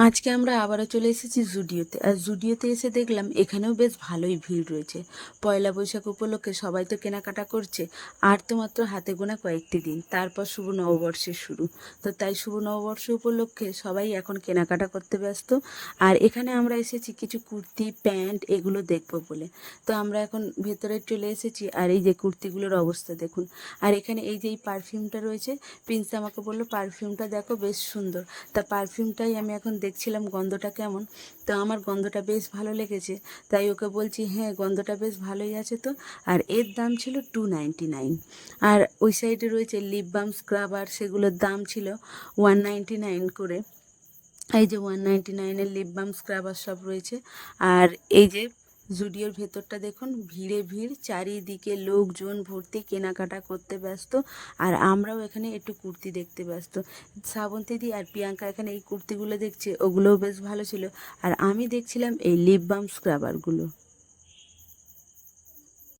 আজকে আমরা আবারও চলে এসেছি জুডিওতে। আর জুডিওতে এসে দেখলাম এখানেও বেশ ভালোই ভিড় রয়েছে। পয়লা বৈশাখ উপলক্ষে সবাই তো কেনাকাটা করছে। আর তো মাত্র হাতে গোনা কয়েকটি দিন, তারপর শুভ নববর্ষের শুরু। তো তাই শুভ নববর্ষ উপলক্ষে সবাই এখন কেনাকাটা করতে ব্যস্ত। আর এখানে আমরা এসেছি কিছু কুর্তি, প্যান্ট এগুলো দেখবো বলে। তো আমরা এখন ভেতরে চলে এসেছি, আর এই যে কুর্তিগুলোর অবস্থা দেখুন। আর এখানে এই যে এই পারফিউমটা রয়েছে, প্রিন্স আমাকে বললো পারফিউমটা দেখো বেশ সুন্দর। তা পারফিউমটাই আমি এখন দেখছিলাম গন্ধটা কেমন। তো আমার গন্ধটা বেশ ভালো লেগেছে, তাই ওকে বলছি হ্যাঁ গন্ধটা বেশ ভালোই আছে তো। আর এর দাম ছিল 299। আর ওই সাইডে রয়েছে লিপ বাম, স্ক্রাবার, সেগুলোর দাম ছিল 199 করে। এই যে 199-এর লিপ বাম, স্ক্রাবার সব রয়েছে। আর এই যে জুডিওর ভেতরটা দেখুন, ভিড়ে ভিড়, চারিদিকে লোকজন ভর্তি, কেনাকাটা করতে ব্যস্ত। আর আমরাও এখানে একটু কুর্তি দেখতে ব্যস্ত। শ্রাবন্তীদি আর প্রিয়াঙ্কা এখানে এই কুর্তিগুলো দেখছে, ওগুলোও বেশ ভালো ছিল। আর আমি দেখছিলাম এই লিপ বাম, স্ক্রাবারগুলো।